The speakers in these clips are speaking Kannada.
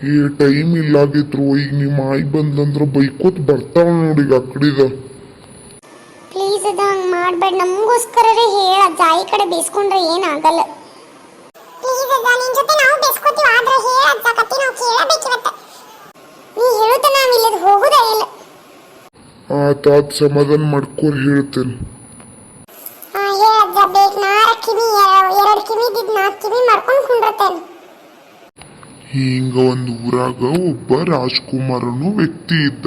ಈ ಟೈಮ್ ಇಲ್ಲಾಗಿದ್ರು ಈಗ ನಿಮ್ಮ ಆಯಿ ಬಂದಂದ್ರ ಬೈಕೋತ್ ಬರ್ತಾವ ನೋಡಿ ಆ ಕಡೆದ. ಪ್ಲೀಸ್ ಅದ ಹಂಗೆ ಮಾಡಬೇಡ, ನಮಗೋಸ್ಕರ ಹೇಳ. ಜಾಯಿ ಕಡೆ ಬೇಸ್ಕೊಂಡ್ರೆ ಏನಾಗಲ್ಲ. ಪ್ಲೀಸ್ ಅದ ನಿನ್ ಜೊತೆ ನಾವು ಬೇಸ್ಕೋತೀವಿ, ಆದ್ರೆ ಹೇಳ ಕತ್ತಿ ನಾವು ಕೇಳಬೇಕಿವತ್ತ. ನೀ ಹೇಳುತ್ತ ನಾವು ಇಲ್ಲದ ಹೋಗುದೇ ಇಲ್ಲ. ಆತ ಸಮಾಧಾನ ಮಾಡ್ಕೋರ್ ಹೇಳ್ತೇನೆ. ಹೇಳಜ್ಜ ಬೇಗ ನಾರ ಕಿವಿ ಎರಡು ಕಿವಿದಿದ್ 4 ಕಿವಿ ಮಾಡ್ಕೊಂಡು ಕುಂಡ್ರತೇನೆ. ಹಿಂಗ ಒಂದು ಊರಾಗ ಒಬ್ಬ ರಾಜ್ಕುಮಾರನು ವ್ಯಕ್ತಿ ಇದ್ದ.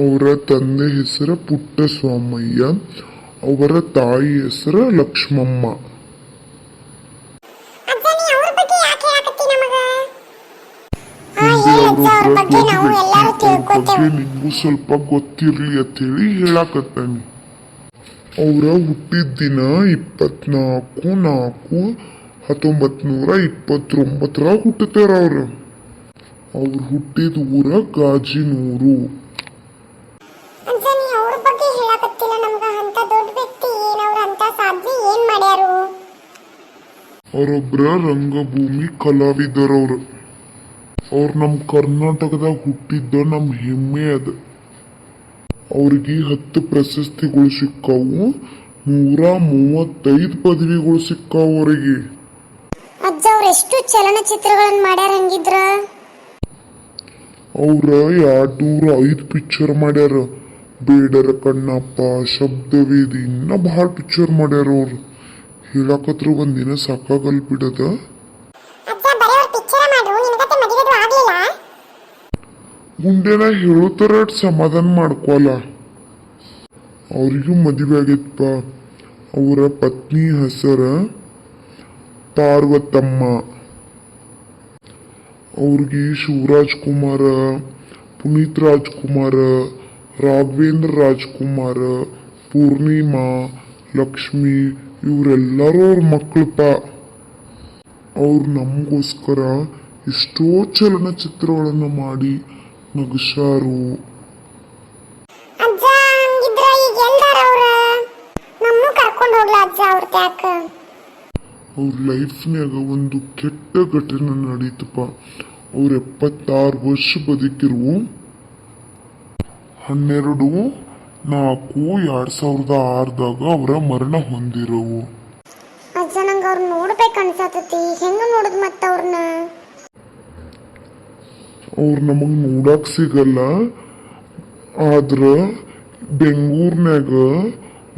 ಅವರ ತಂದೆ ಹೆಸರು ಪುಟ್ಟಸ್ವಾಮಯ್ಯ, ಅವರ ತಾಯಿ ಹೆಸರು ಲಕ್ಷ್ಮಮ್ಮ. ನಿಂಗೂ ಸ್ವಲ್ಪ ಗೊತ್ತಿರ್ಲಿ ಅಂತ ಹೇಳಿ ಹೇಳಾಕತ್ತಾನಿ. ಅವರ ಹುಟ್ಟಿದ ದಿನ 24/4/1929 ಹುಟ್ಟತಾರ ಅವ್ರು ಹುಟ್ಟಿದ ಊರ ಗಾಜಿನೂರು. ಅವರೊಬ್ಬರ ರಂಗಭೂಮಿ ಕಲಾವಿದರವ್ರು. ಅವ್ರು ನಮ್ಮ ಕರ್ನಾಟಕದಾಗ ಹುಟ್ಟಿದ್ದ ನಮ್ಮ ಹೆಮ್ಮೆ ಅದ. ಅವ್ರಿಗೆ 10 ಪ್ರಶಸ್ತಿಗಳು ಸಿಕ್ಕಾವು, 135 ಪದವಿಗಳು ಸಿಕ್ಕಾವು ಅವರಿಗೆ. ಅಜ್ಜ ಅವ್ರು ಎಷ್ಟು ಚಲನಚಿತ್ರಗಳನ್ನು ಮಾಡ್ಯಾರ ಹಂಗಿದ್ರ? ಅವ್ರ 205 ಪಿಕ್ಚರ್ ಮಾಡ್ಯಾರ. ಬೇಡರ ಕಣ್ಣಪ್ಪ, ಶಬ್ದವೇದಿ, ಇನ್ನ ಬಹಳ ಪಿಕ್ಚರ್ ಮಾಡ್ಯಾರ ಅವ್ರು. ಹೇಳಾಕತ್ರ ಒಂದಿನ ಸಾಕಾಗಲ್ ಬಿಡದ. ಗುಂಡೆನ ಹೇಳೋತರ ಸಮಾಧಾನ ಮಾಡ್ಕೊಲ್ಲ. ಅವ್ರಿಗೂ ಮದುವೆ ಆಗೈತಪ್ಪ. ಅವರ ಪತ್ನಿ ಹೆಸರ ಪಾರ್ವತಮ್ಮ. ಅವ್ರಿಗೆ ಶಿವರಾಜ್ ಕುಮಾರ, ಪುನೀತ್ ರಾಜ್ಕುಮಾರ, ರಾಘವೇಂದ್ರ ರಾಜ್ಕುಮಾರ, ಪೂರ್ಣಿಮಾ, ಲಕ್ಷ್ಮಿ ಇವರೆಲ್ಲರೂ ಅವ್ರ ಮಕ್ಕಳಪ್ಪ. ಅವ್ರು ನಮಗೋಸ್ಕರ ಎಷ್ಟೋ ಚಲನಚಿತ್ರಗಳನ್ನು ಮಾಡಿ ನಗಸಾರು. ಅವ್ರ ಲೈಫ್ನಾಗ ಒಂದು ಕೆಟ್ಟ ಘಟನೆ ನಡೀತಪ್ಪ. ಅವ್ರ 76 ವರ್ಷ ಬದುಕಿರು. 12/4/2006ದಾಗ ಅವರ ಮರಣ ಹೊಂದಿರವು. ಅಜ್ಜ ನಂಗೆ ಅವ್ರು ನೋಡ್ಬೇಕು ಅನ್ಸತೈತಿ. ಹೆಂಗ ನೋಡುದು ಮತ್ತ ಅವ್ರನ್ನ? ಅವ್ರು ನಮಗ್ ನೋಡಕ್ ಸಿಗಲ್ಲ, ಆದ್ರ ಬೆಂಗಳೂರಿನಾಗ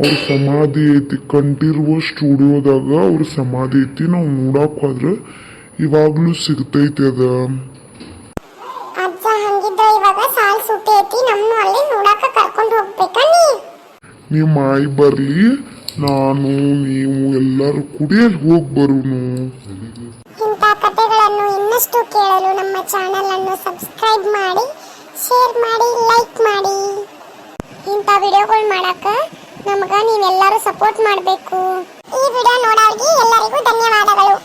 ಅವ್ರ ಸಮಾಧಿ ಐತಿ. ಕಂಠೀರವ ಸ್ಟುಡಿಯೋದಾಗ ಅವ್ರ ಸಮಾಧಿ ಐತಿ. ನಾವು ನೋಡಕ್ ಹೋದ್ರೆ ಇವಾಗ್ಲೂ ಸಿಗ್ತೈತಿ ಅದ. ಅಜ್ಜ ಹಂಗಿದ್ರ ಇವಾಗ ಸಾಲ್ ಸುಟ್ಟಿ ಐತಿ, ನಮ್ಮ ಅಲ್ಲಿ ನೋಡಾಕ ಕರ್ಕೊಂಡು ಹೋಗ್ಬೇಕಾ? ನಿಮ್ಮ ಆಯಿ ಬರ್ಲಿ, ನಾನು ನೀವು ಎಲ್ಲರೂ ಕುಡಿಯಲ್ಲಿ ಹೋಗಿ ಬರುನು. ಇಂಥ ಕಥೆಗಳನ್ನು ಇನ್ನಷ್ಟು ಕೇಳಲು ನಮ್ಮ ಚಾನೆಲ್ ಅನ್ನು ಸಬ್ಸ್ಕ್ರೈಬ್ ಮಾಡಿ, ಶೇರ್ ಮಾಡಿ, ಲೈಕ್ ಮಾಡಿ. ಇಂಥ ವಿಡಿಯೋಗಳು ಮಾಡಾಕ ನಮಗ ನೀವೆಲ್ಲರೂ ಸಪೋರ್ಟ್ ಮಾಡಬೇಕು. ಈ ವಿಡಿಯೋ ನೋಡೋರಿಗೆ ಎಲ್ಲರಿಗೂ ಧನ್ಯವಾದಗಳು.